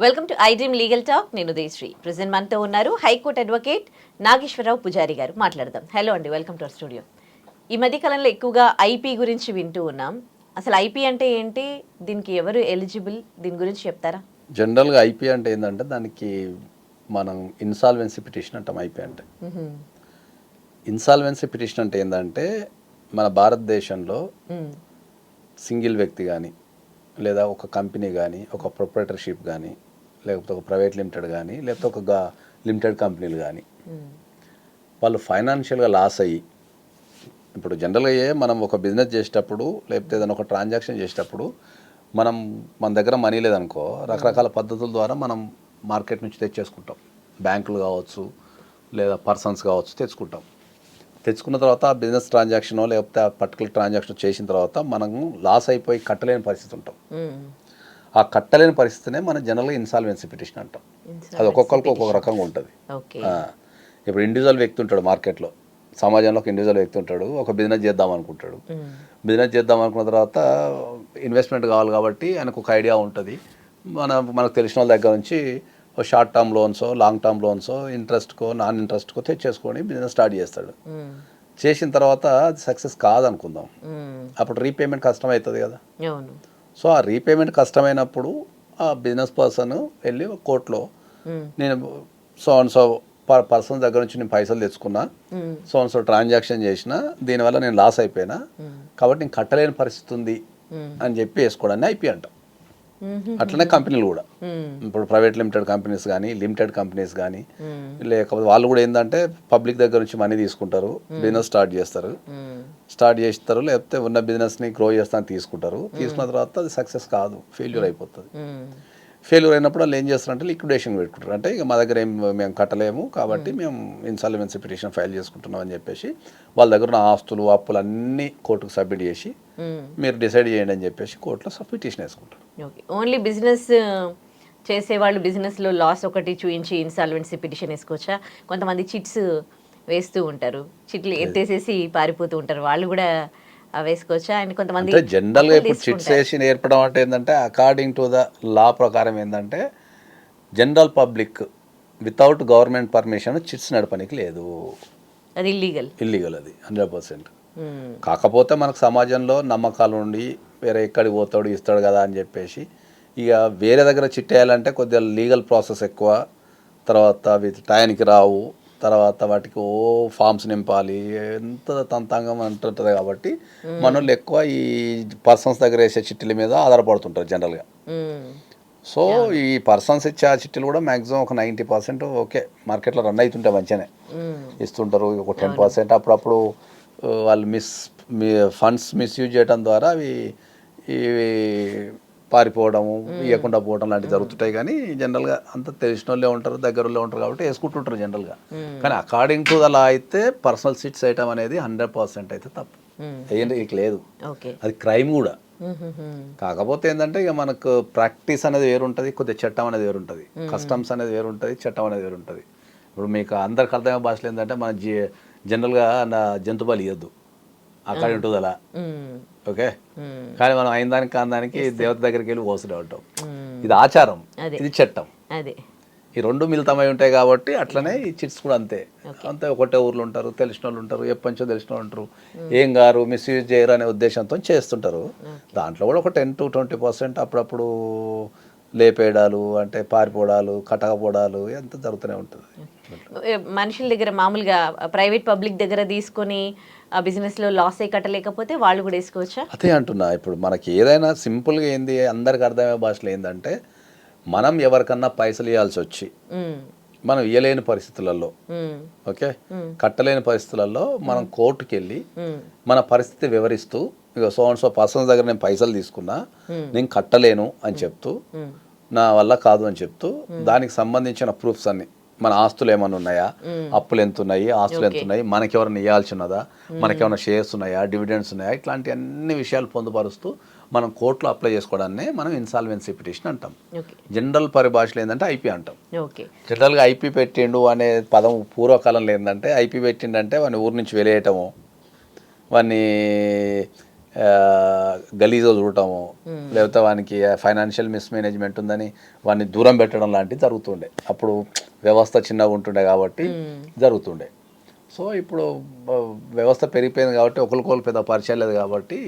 Welcome to I dream legal talk. నేను Udayasri. Present మనతో ఉన్నారు హైకోర్టు అడ్వకేట్ నాగేశ్వరరావు పుజారి గారు. మాట్లాడదాం. హలో అండి, వెల్కమ్ టు అవర్ స్టూడియో. ఈ మధ్య కాలంలో ఎక్కువగా ఐపీ గురించి వింటూ ఉన్నాం. అసలు ఐపీ అంటే ఏంటి, దీనికి ఎవరు ఎలిజిబుల్, దీని గురించి చెప్తారా? జనరల్గా ఐపీ అంటే ఏంటంటే దానికి మనం ఇన్సాల్వెన్సీ పిటిషన్ అంటాం. ఐపీ అంటే ఇన్సాల్వెన్సీ పిటిషన్ అంటే ఏంటంటే మన భారతదేశంలో సింగిల్ వ్యక్తి కానీ లేదా ఒక కంపెనీ కానీ ఒక ప్రొప్రైటర్షిప్ కానీ లేకపోతే ఒక ప్రైవేట్ లిమిటెడ్ కానీ లేకపోతే ఒక లిమిటెడ్ కంపెనీలు కానీ వాళ్ళు ఫైనాన్షియల్గా లాస్ అయ్యి, ఇప్పుడు జనరల్గా మనం ఒక బిజినెస్ చేసేటప్పుడు లేకపోతే ఏదైనా ఒక ట్రాన్సాక్షన్ చేసేటప్పుడు మన దగ్గర మనీ లేదనుకో రకరకాల పద్ధతుల ద్వారా మనం మార్కెట్ నుంచి తెచ్చేసుకుంటాం. బ్యాంకులు కావచ్చు లేదా పర్సన్స్ కావచ్చు తెచ్చుకున్న తర్వాత ఆ బిజినెస్ ట్రాన్సాక్షన్ లేకపోతే ఆ పర్టికులర్ ట్రాన్సాక్షన్ చేసిన తర్వాత మనం లాస్ అయిపోయి కట్టలేని పరిస్థితి ఉంటాం. ఆ కట్టలేని పరిస్థితినే మనం జనరల్గా ఇన్సాల్వెన్సీ పిటిషన్ అంటాం. అది ఒక్కొక్కరికి ఒక్కొక్క రకంగా ఉంటుంది. ఇప్పుడు ఇండివిజువల్ వ్యక్తి ఉంటాడు, మార్కెట్లో సమాజంలో ఒక ఇండివిజువల్ వ్యక్తి ఉంటాడు, ఒక బిజినెస్ చేద్దాం అనుకుంటాడు. బిజినెస్ చేద్దాం అనుకున్న తర్వాత ఇన్వెస్ట్మెంట్ కావాలి కాబట్టి ఆయనకు ఒక ఐడియా ఉంటుంది. మనకు తెలిసిన వాళ్ళ దగ్గర నుంచి షార్ట్ టర్మ్ లోన్సో లాంగ్ టర్మ్ లోన్సో ఇంట్రెస్ట్కో నాన్ ఇంట్రెస్ట్కో తెచ్చేసుకొని బిజినెస్ స్టార్ట్ చేస్తాడు. చేసిన తర్వాత అది సక్సెస్ కాదనుకుందాం, అప్పుడు రీపేమెంట్ కష్టమవుతుంది కదా. సో ఆ రీపేమెంట్ కష్టమైనప్పుడు ఆ బిజినెస్ పర్సన్ వెళ్ళి కోర్టులో నేను సో పర్సన్ దగ్గర నుంచి నేను పైసలు తెచ్చుకున్నా, సో ట్రాన్సాక్షన్ చేసిన, దీనివల్ల నేను లాస్ అయిపోయినా కాబట్టి నేను కట్టలేని పరిస్థితి ఉంది అని చెప్పి వేసుకోవడాన్ని ఐపీ అంటాం. అట్లనే కంపెనీలు కూడా ఇప్పుడు ప్రైవేట్ లిమిటెడ్ కంపెనీస్ కానీ లిమిటెడ్ కంపెనీస్ కానీ లేకపోతే వాళ్ళు కూడా ఏంటంటే పబ్లిక్ దగ్గర నుంచి మనీ తీసుకుంటారు, బిజినెస్ స్టార్ట్ చేస్తారు లేకపోతే ఉన్న బిజినెస్ని గ్రో చేస్తాను తీసుకుంటారు. తీసుకున్న తర్వాత అది సక్సెస్ కాదు, ఫెయిల్యూర్ అయిపోతుంది. ఫెయిల్యూర్ అయినప్పుడు వాళ్ళు ఏం చేస్తారంటే లిక్విడేషన్ పెట్టుకుంటారు. అంటే ఇక మా దగ్గర మేము కట్టలేము కాబట్టి మేము ఇన్సాల్వెన్సీ పిటిషన్ ఫైల్ చేసుకుంటున్నాం అని చెప్పేసి వాళ్ళ దగ్గర ఉన్న ఆస్తులు అప్పులు అన్నీ కోర్టుకు సబ్మిట్ చేసి మీరు డిసైడ్ చేయండి అని చెప్పేసి కోర్టులో పిటిషన్ వేసుకుంటారు. ఓన్లీ బిజినెస్ చేసేవాళ్ళు బిజినెస్లో లాస్ ఒకటి చూపించి ఇన్సాల్వెన్సీ పిటిషన్ వేసుకోవచ్చా? కొంతమంది చిట్స్ వేస్తూ ఉంటారు, చిట్లు ఎత్తేసేసి పారిపోతూ ఉంటారు, వాళ్ళు కూడా వేసుకోవచ్చా? అండ్ కొంతమంది జనరల్గా ఇప్పుడు చిట్స్ వేసి నేర్పడం అంటే ఏంటంటే అకార్డింగ్ టు ద లా ప్రకారం ఏంటంటే general public without government permission chits నడపనికి లేదు, అది ఇల్లీగల్ అది 100%. కాకపోతే మనకు సమాజంలో నమ్మకాలు ఉండి వేరే ఎక్కడికి పోతాడు ఇస్తాడు కదా అని చెప్పేసి ఇక వేరే దగ్గర చిట్టేయాలంటే కొద్దిగా లీగల్ ప్రాసెస్ ఎక్కువ, తర్వాత టైంకి రావు, తర్వాత వాటికి ఫామ్స్ నింపాలి, ఎంత తంతాంగం అంటుంటుంది. కాబట్టి మనోళ్ళు ఎక్కువ ఈ పర్సన్స్ దగ్గర వేసే చిట్టీల మీద ఆధారపడుతుంటారు జనరల్గా. సో ఈ పర్సన్స్ ఇచ్చే ఆ చిట్టీలు కూడా మ్యాక్సిమం ఒక 90% ఓకే మార్కెట్లో రన్ అవుతుంటే మంచిగానే ఇస్తుంటారు. ఒక 10% అప్పుడప్పుడు వాళ్ళు ఫండ్స్ మిస్యూజ్ చేయడం ద్వారా ఇవి పారిపోవడము ఇవ్వకుండా పోవడం లాంటివి జరుగుతుంటాయి. కానీ జనరల్గా అంతా తెలిసిన వాళ్ళే ఉంటారు, దగ్గర వాళ్ళే ఉంటారు కాబట్టి వేసుకుంటుంటారు జనరల్గా. కానీ అకార్డింగ్ టు ద లా అయితే పర్సనల్ సిట్స్ వేయటం అనేది 100% అయితే తప్పు, ఇక లేదు, అది క్రైమ్ కూడా. కాకపోతే ఏంటంటే ఇక మనకు ప్రాక్టీస్ అనేది వేరుంటుంది, కొద్దిగా చట్టం అనేది వేరుంటుంది, కస్టమ్స్ అనేది వేరుంటుంది, చట్టం అనేది వేరుంటుంది. ఇప్పుడు మీకు అందరికి అర్థమయ్యే భాషలో ఏంటంటే మన జనరల్గా జంతు బలి ఇవ్వద్దు according to the law, okay. కానీ మనం అయిన దానికి కాని దేవత దగ్గరికి వెళ్ళి పోస్తూనే ఉంటాం. ఇది ఆచారం, ఇది చట్టం, ఈ రెండు మిళితమై ఉంటాయి కాబట్టి అట్లనే ఈ చిట్స్ కూడా అంతే. ఒకటే ఊర్లో ఉంటారు, తెలిసిన వాళ్ళు ఉంటారు, ఎప్పటి నుంచో తెలిసిన వాళ్ళు ఉంటారు, ఏం గారు మిస్యూజ్ చేయరు అనే ఉద్దేశంతో చేస్తుంటారు. దాంట్లో కూడా ఒక 10 to 20% అప్పుడప్పుడు లేపేయడాలు అంటే పారిపోవడాలు కట్టకపోవడాలు ఎంత జరుగుతూనే ఉంటుంది. మనుషుల దగ్గర మామూలుగా ప్రైవేట్ పబ్లిక్ దగ్గర తీసుకొని ఆ బిజినెస్లో లాస్ అయి కట్టలేకపోతే వాళ్ళు కూడా వేసుకోవచ్చా? అదే అంటున్నా. ఇప్పుడు మనకి ఏదైనా సింపుల్గా ఏంది అందరికి అర్థమయ్యే భాషలో ఏంటంటే మనం ఎవరికన్నా పైసలు ఇవ్వాల్సి వచ్చి మనం ఇవ్వలేని పరిస్థితులలో, ఓకే, కట్టలేని పరిస్థితులలో మనం కోర్టుకి వెళ్ళి మన పరిస్థితి వివరిస్తూ ఇక సో పర్సన్స్ దగ్గర నేను పైసలు తీసుకున్నా నేను కట్టలేను అని చెప్తూ నా వల్ల కాదు అని చెప్తూ దానికి సంబంధించిన ప్రూఫ్స్ అన్ని, మన ఆస్తులు ఏమైనా ఉన్నాయా, అప్పులు ఎంత ఉన్నాయి, ఆస్తులు ఎంత ఉన్నాయి, మనకెవరైనా ఇవ్వాల్సి ఉన్నదా, మనకేమైనా షేర్స్ ఉన్నాయా, డివిడెండ్స్ ఉన్నాయా, ఇట్లాంటి అన్ని విషయాలు పొందుపరుస్తూ మనం కోర్టులో అప్లై చేసుకోవడాన్ని మనం ఇన్సాల్వెన్సీ పిటిషన్ అంటాం. జనరల్ పరిభాషలో ఏంటంటే ఐపీ అంటాం. జనరల్గా ఐపీ పెట్టిండు అనే పదం పూర్వకాలంలో ఏంటంటే ఐపీ పెట్టిండంటే వాడిని ఊరి నుంచి వెలేయటము, వాడిని గలీజో చూడటము, లేకపోతే వానికి ఫైనాన్షియల్ మిస్మేనేజ్మెంట్ ఉందని వాడిని దూరం పెట్టడం లాంటివి జరుగుతుండే. అప్పుడు వ్యవస్థ చిన్నగా ఉంటుండే కాబట్టి జరుగుతుండే. సో ఇప్పుడు వ్యవస్థ పెరిగిపోయింది కాబట్టి ఒకరికొకరు పెద్ద పరిచయం లేదు కాబట్టి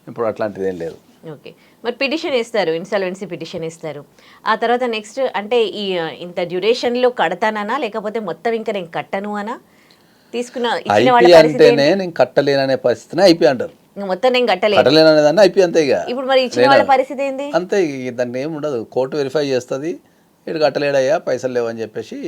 ఇప్పుడు అట్లాంటిది ఏం లేదు. ఓకే, మరి పిటిషన్ ఇస్తారు, ఇన్సాల్వెన్సీ పిటిషన్ ఇస్తారు. ఆ తర్వాత నెక్స్ట్ అంటే ఈ ఇంత డ్యూరేషన్లో కడతానా లేకపోతే మొత్తం ఇంకా నేను కట్టను అనా? ఇచ్చిన వాళ్ళ ఐపీ పరిస్థితి అంటేనే నేను కట్టలేననే పరిస్థితిని ఐపీ అంటారు. ఇంకా మొత్తం నేను కట్టలేదు, కట్టలేననే దాన్ని ఐపీ అంతే. ఇక ఇప్పుడు మరి ఇచ్చిన వాళ్ళ పరిస్థితి ఏంది? అంతే, దాన్ని ఏమి ఉండదు. కోర్టు వెరిఫై చేస్తుంది, ఇటు కట్టలేడయ్యా పైసలు లేవని చెప్పేసి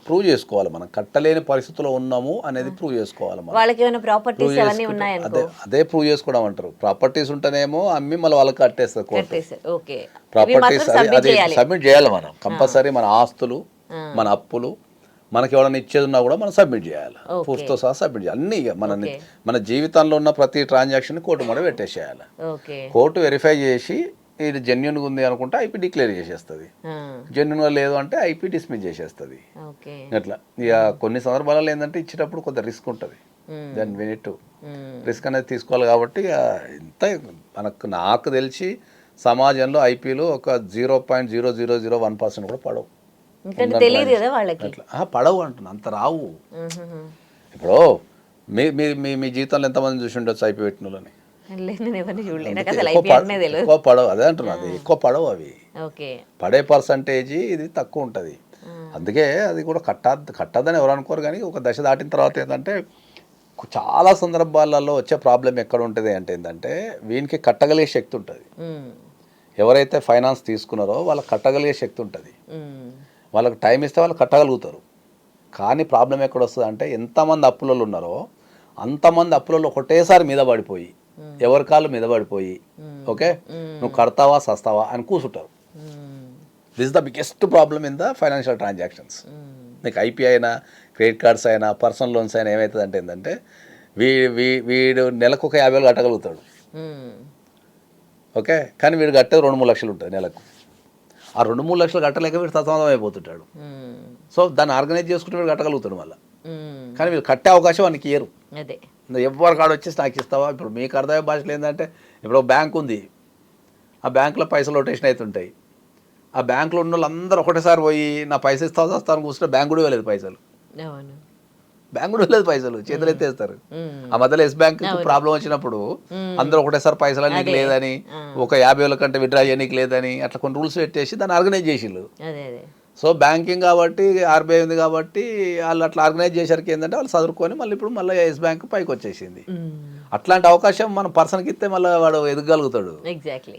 ప్రూవ్ చేసుకోవాలి. మనం కట్టలేని పరిస్థితిలో ఉన్నాము అనేది ప్రూవ్ చేసుకోవాలి. మనం వాళ్ళకి ఏమైనా ప్రాపర్టీస్ అవన్నీ ఉన్నాయనుకో, అదే ప్రూవ్ చేసుకోవడం అంటారు. ప్రాపర్టీస్ ఉంటేనేమో అమ్మి మళ్ళీ వాళ్ళకి కట్టేస్తారు కోర్టు. ఓకే, ప్రాపర్టీస్ అది సబ్మిట్ చేయాలి మనం కంపల్సరీ. మన ఆస్తులు, మన అప్పులు, మనకి ఎవరైనా ఇచ్చేది ఉన్నా కూడా మనం సబ్మిట్ చేయాలి, ప్రూఫ్తో సహా సబ్మిట్ చేయాలి. అన్నీ మన జీవితంలో ఉన్న ప్రతి ట్రాన్సాక్షన్ కోర్టు కూడా పెట్టేసేయాలి. కోర్టు వెరిఫై చేసి ఇది జెన్యున్గా ఉంది అనుకుంటే ఐపీ డిక్లేర్ చేసేస్తుంది, జెన్యున్గా లేదు అంటే ఐపీ డిస్మిస్ చేసేస్తుంది. అట్లా ఇక కొన్ని సందర్భాలలో ఏంటంటే ఇచ్చేటప్పుడు కొంత రిస్క్ ఉంటుంది, దాన్ని వినిట్టు రిస్క్ అనేది తీసుకోవాలి. కాబట్టి ఇక ఇంత నాకు తెలిసి సమాజంలో ఐపీలు ఒక 0.0001% కూడా పడవు. తెలియదు కదా వాళ్ళకి, పడవు అంటున్నా, అంత రావు. ఇప్పుడు మీ జీవితంలో ఎంతమంది చూసి ఉండొచ్చు ఐపీ పెట్టిన వాళ్ళని? ఎక్కువ పడవు, అదే అంటున్నది, ఎక్కువ పడవు అవి. పడే పర్సంటేజ్ ఇది తక్కువ ఉంటుంది. అందుకే అది కూడా కట్టద్దని ఎవరు అనుకోరు. కానీ ఒక దశ దాటిన తర్వాత ఏంటంటే చాలా సందర్భాలలో వచ్చే ప్రాబ్లం ఎక్కడ ఉంటుంది అంటే ఏంటంటే వీనికి కట్టగలిగే శక్తి ఉంటుంది. ఎవరైతే ఫైనాన్స్ తీసుకున్నారో వాళ్ళకి కట్టగలిగే శక్తి ఉంటుంది, వాళ్ళకి టైం ఇస్తే వాళ్ళు కట్టగలుగుతారు. కానీ ప్రాబ్లం ఎక్కడ వస్తుంది అంటే ఎంతమంది అప్పులలో ఉన్నారో అంతమంది అప్పులలో ఒకటేసారి మీద పడిపోయి ఎవరి కాళ్ళు మీద పడిపోయి ఓకే నువ్వు కడతావా సస్తావా అని కూర్చుంటారు. This the biggest problem in the financial transactions. నీకు ఐపీ అయినా క్రెడిట్ కార్డ్స్ అయినా పర్సనల్ లోన్స్ అయినా ఏమవుతుంది అంటే ఏంటంటే వీడు నెలకు ఒక 50,000 కట్టగలుగుతాడు ఓకే, కానీ వీడు కట్టేది 2-3 లక్షలు ఉంటుంది నెలకు. ఆ 2-3 లక్షలు కట్టలేక వీడు సతమతం అయిపోతుంటాడు. సో దాన్ని ఆర్గనైజ్ చేసుకుంటే వీడు కట్టగలుగుతాడు మళ్ళీ. కానీ వీళ్ళు కట్టే అవకాశం వానికి ఇయ్యరు. ఎవరి కాడ వచ్చేసి నాకు ఇస్తావా? ఇప్పుడు మీకు అర్థమయ్యే భాషలో ఏంటంటే ఇప్పుడు ఒక బ్యాంక్ ఉంది, ఆ బ్యాంకులో పైసలు రొటేషన్ అవుతుంటాయి. ఆ బ్యాంకులో ఉన్న వాళ్ళందరూ ఒకటేసారి పోయి నా పైసలు ఇస్తావు వస్తాను కూర్చుంటే బ్యాంక్ కూడా ఇవ్వలేదు పైసలు, బ్యాంక్ కూడా ఇవ్వలేదు పైసలు, చేతులు ఎత్తేస్తారు. ఆ మధ్యలో ఎస్ బ్యాంక్ ప్రాబ్లం వచ్చినప్పుడు అందరూ ఒకటేసారి పైసలు నీకు లేదని, ఒక 50,000 కంటే విత్డ్రా చేయనీకి లేదని అట్లా కొన్ని రూల్స్ పెట్టేసి దాన్ని ఆర్గనైజ్ చేసిళ్ళు. సో బ్యాంకింగ్ కాబట్టి ఆర్బీఐ ఉంది కాబట్టి వాళ్ళు అట్లా ఆర్గనైజ్ చేసరికి ఏంటంటే వాళ్ళు చదువుకొని మళ్ళీ ఎస్ బ్యాంక్ పైకి వచ్చేసింది. అట్లాంటి అవకాశం మన పర్సన్కి ఇస్తే మళ్ళీ వాడు ఎదగలుగుతాడు.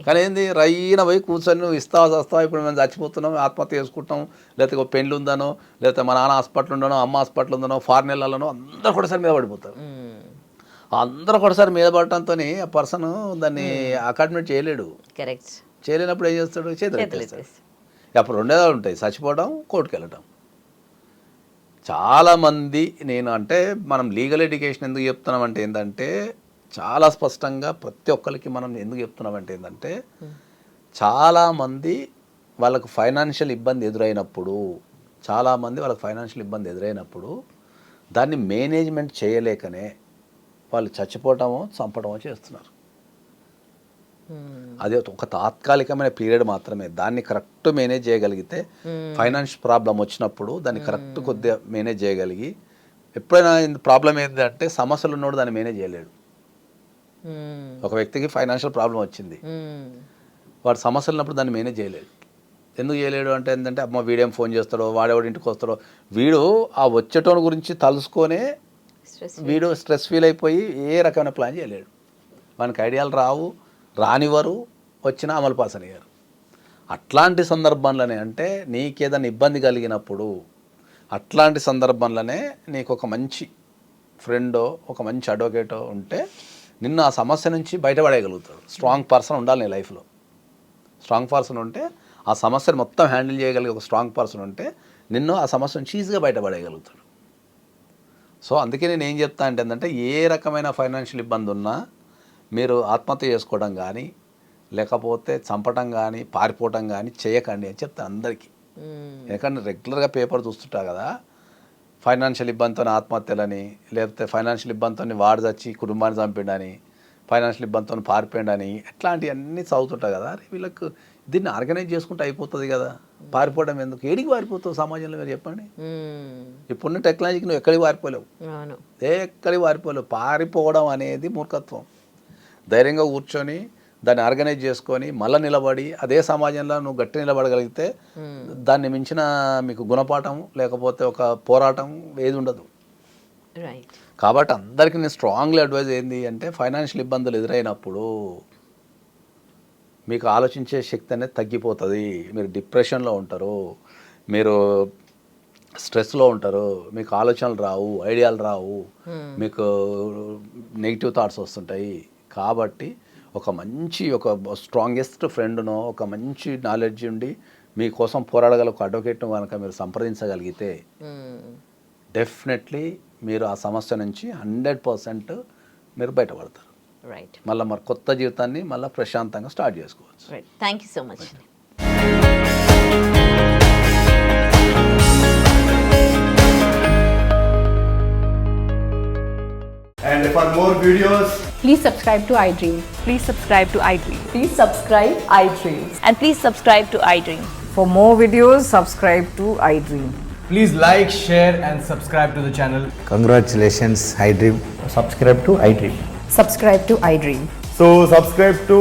కానీ ఏంది రైన పోయి కూర్చొని నువ్వు ఇస్తావా వస్తావా, ఇప్పుడు మేము చచ్చిపోతున్నాం ఆత్మహత్య చేసుకుంటాం, లేకపోతే ఒక పెండ్లు ఉందనో, లేకపోతే మా నాన్న హాస్పిటల్ ఉండనో, అమ్మ హాస్పిటల్ ఉందనో, ఫారెన్ వెళ్ళాలనో అందరూ ఒకటిసారి మీద పడిపోతారు. అందరూ ఒకటిసారి మీద పడటంతో ఆ పర్సన్ దాన్ని అకాడమిట్ చేయలేడు. చేయలేనప్పుడు ఏం చేస్తాడు? చేతులు ఎత్తేస్తాడు. అప్పుడు రెండేదా ఉంటాయి, చచ్చిపోవడం, కోర్టుకు వెళ్ళటం. చాలామంది నేను అంటే మనం లీగల్ ఎడ్యుకేషన్ ఎందుకు చెప్తున్నామంటే ఏంటంటే చాలా స్పష్టంగా ప్రతి ఒక్కరికి మనం ఎందుకు చెప్తున్నామంటే ఏంటంటే చాలామంది వాళ్ళకు ఫైనాన్షియల్ ఇబ్బంది ఎదురైనప్పుడు దాన్ని మేనేజ్మెంట్ చేయలేకనే వాళ్ళు చచ్చిపోవటమో చంపడమో చేస్తున్నారు. అది ఒక తాత్కాలికమైన పీరియడ్ మాత్రమే. దాన్ని కరెక్ట్ మేనేజ్ చేయగలిగితే ఫైనాన్స్ ప్రాబ్లం వచ్చినప్పుడు దాన్ని కరెక్ట్ కొద్దిగా మేనేజ్ చేయగలిగి, ఎప్పుడైనా ప్రాబ్లం ఏంటంటే సమస్యలు ఉన్నప్పుడు దాన్ని మేనేజ్ చేయలేడు. ఒక వ్యక్తికి ఫైనాన్షియల్ ప్రాబ్లం వచ్చింది, వాడు సమస్యలు ఉన్నప్పుడు దాన్ని మేనేజ్ చేయలేడు. ఎందుకు చేయలేడు అంటే ఏంటంటే అమ్మ వీడేం ఫోన్ చేస్తాడో, వాడెవడి ఇంటికి వస్తాడో, వీడు ఆ వచ్చేటోని గురించి తలుసుకొనే వీడు స్ట్రెస్ ఫీల్ అయిపోయి ఏ రకమైన ప్లాన్ చేయలేడు. వానికి ఐడియాలు రానివారు, వచ్చినా అమలు పాసనయ్యారు. అట్లాంటి సందర్భంలోనే అంటే నీకేదైనా ఇబ్బంది కలిగినప్పుడు అట్లాంటి సందర్భంలోనే నీకు ఒక మంచి ఫ్రెండో ఒక మంచి అడ్వకేటో ఉంటే నిన్ను ఆ సమస్య నుంచి బయటపడేయగలుగుతాడు. స్ట్రాంగ్ పర్సన్ ఉండాలి నీ లైఫ్లో. స్ట్రాంగ్ పర్సన్ ఉంటే ఆ సమస్యను మొత్తం హ్యాండిల్ చేయగలిగే ఒక స్ట్రాంగ్ పర్సన్ ఉంటే నిన్ను ఆ సమస్య నుంచి ఈజీగా బయటపడేయగలుగుతాడు. సో అందుకే నేను ఏం చెప్తా అంటే ఏంటంటే ఏ రకమైన ఫైనాన్షియల్ ఇబ్బంది ఉన్నా మీరు ఆత్మహత్య చేసుకోవడం కానీ లేకపోతే చంపటం కానీ పారిపోవటం కానీ చేయకండి అని చెప్తాను అందరికీ. ఎందుకంటే రెగ్యులర్గా పేపర్ చూస్తుంటా కదా, ఫైనాన్షియల్ ఇబ్బందితో ఆత్మహత్యలని, లేకపోతే ఫైనాన్షియల్ ఇబ్బందితో వాడు చచ్చి కుటుంబాన్ని చంపిండని, ఫైనాన్షియల్ ఇబ్బందితో పారిపోయాడని ఇట్లాంటివన్నీ చదువుతుంటా కదా. అరే వీళ్ళకు దీన్ని ఆర్గనైజ్ చేసుకుంటే అయిపోతుంది కదా, పారిపోవడం ఎందుకు? ఏడికి పారిపోతావు సమాజంలో మీరు చెప్పండి. ఇప్పుడున్న టెక్నాలజీకి నువ్వు ఎక్కడికి పారిపోలేవు, ఎక్కడికి పారిపోలేవు. పారిపోవడం అనేది మూర్ఖత్వం. ధైర్యంగా కూర్చొని దాన్ని ఆర్గనైజ్ చేసుకొని మళ్ళీ నిలబడి అదే సమాజంలో నువ్వు గట్టి నిలబడగలిగితే దాన్ని మించిన మీకు గుణపాఠం లేకపోతే ఒక పోరాటం ఏది ఉండదు. కాబట్టి అందరికీ నేను స్ట్రాంగ్లీ అడ్వైజ్ ఏంది అంటే, ఫైనాన్షియల్ ఇబ్బందులు ఎదురైనప్పుడు మీకు ఆలోచించే శక్తి అనేది తగ్గిపోతుంది. మీరు డిప్రెషన్లో ఉంటారు, మీరు స్ట్రెస్లో ఉంటారు, మీకు ఆలోచనలు రావు, ఐడియాలు రావు, మీకు నెగిటివ్ థాట్స్ వస్తుంటాయి. కాబట్టి ఒక మంచి ఒక స్ట్రాంగెస్ట్ ఫ్రెండ్నో ఒక మంచి నాలెడ్జ్ ఉండి మీకోసం పోరాడగల ఒక అడ్వకేట్ను కనుక మీరు సంప్రదించగలిగితే డెఫినెట్లీ మీరు ఆ సమస్య నుంచి 100% మీరు బయటపడతారు. మళ్ళీ మరి కొత్త జీవితాన్ని మళ్ళీ ప్రశాంతంగా స్టార్ట్ చేసుకోవచ్చు. Thank you so much. And for more videos, please subscribe to iDream. Please subscribe to iDream. Please subscribe iDream. And please subscribe to iDream. For more videos, subscribe to iDream. please like, share and subscribe to the channel. Congratulations, iDream. Subscribe to iDream. Subscribe to iDream. So subscribe to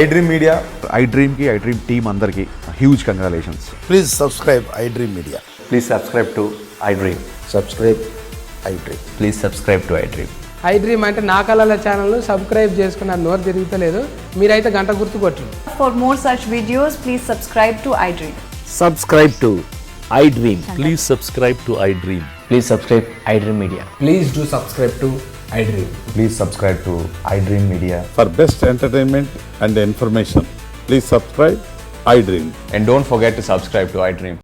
iDream Media. iDream ki iDream team andarki huge congratulations. Please subscribe iDream Media. Please subscribe to iDream. Subscribe iDream. Please subscribe to iDream. iDream అంటే నా కళల channel subscribe చేసుకున్న నోరు తిరుగుతలేదు, మీరైతే గంట గుర్తు కొట్టండి. For more such videos, please subscribe to iDream. Subscribe to iDream. Please subscribe to iDream. Please subscribe iDream Media. Please do subscribe to iDream. Please subscribe to iDream Media. For best entertainment and information, please subscribe iDream. And don't forget to subscribe to iDream.